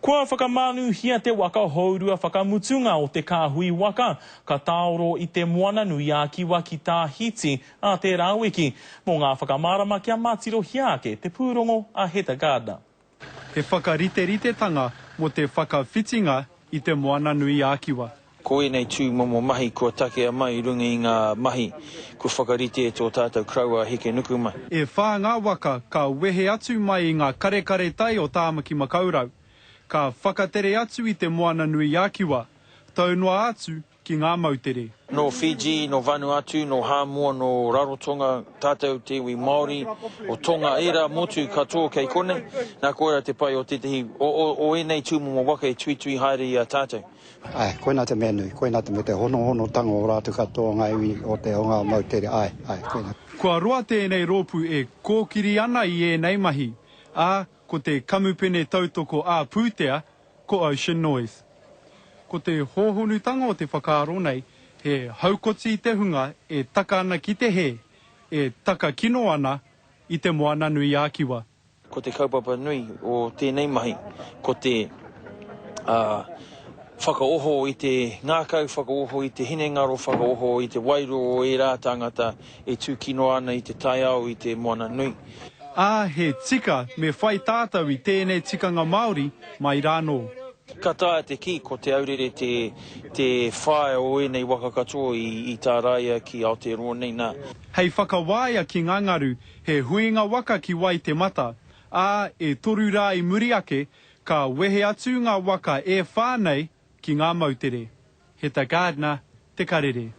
Kua whakamanuhia te waka haurua whakamutunga o te kāhui waka, ka tāoro i te moana nui a kiwa ki tā hiti a te rāweki, mō ngā whakamārama kia mātirohia ake te pūrongo a Heather Gardner. He whakarite-ritetanga mo te whakawhitinga i te moana nui a kiwa. Ko nei tū momo mahi kua takea mai runga i ngā mahi kua whakarite e tō tātou kraua heke nuku mai. E whā ngā waka ka wehe atu mai i ngā kare tai o Tāmaki Makaurau. Ka whakatere atu i te moana nui a kiwa, taunua atu ki ngā mautere. No Fiji, no Vanuatu, no Hāmoa, no Rarotonga, tātou te iwi Māori, o Tonga era motu katoa kei kone, nā koera te pai o tetehi, o enei tū momo waka e tui haere i a tātou. Ai, koina te mea nui, koina te me te hono tango o rātu katoa ngā iwi o te o ngā mautere, koina. Kua roa tēnei rōpu e kōkiri ana i ēnei mahi, ā, ko te kamupene tautoko a Pūtea, ko Ocean Noise. Ko te hōhonutanga o te whakaaro nei, he haukoti i te hunga e taka ana ki te he, e taka kino ana i te moana nui a kiwa. Ko te kaupapa nui o tēnei mahi, ko te whakaoho i te ngākau, whakaoho i te hinengaro, whakaoho i te wairo o e rā tangata e tūkino ana i te taiao i te moana nui. He tika me whai tātou i tēnei tikanga Māori mai rānō. Ka tae te ki ko te aurere te whae o enei waka katoa i tā raia ki Aotearoa nei nā. Hei whakawāia ki ngā ngaru, he huinga waka ki wai te mata, e toru rā i muri ake, ka wehe atu ngā waka e whānei ki ngā mautere. Heather Gardner, Te Karere.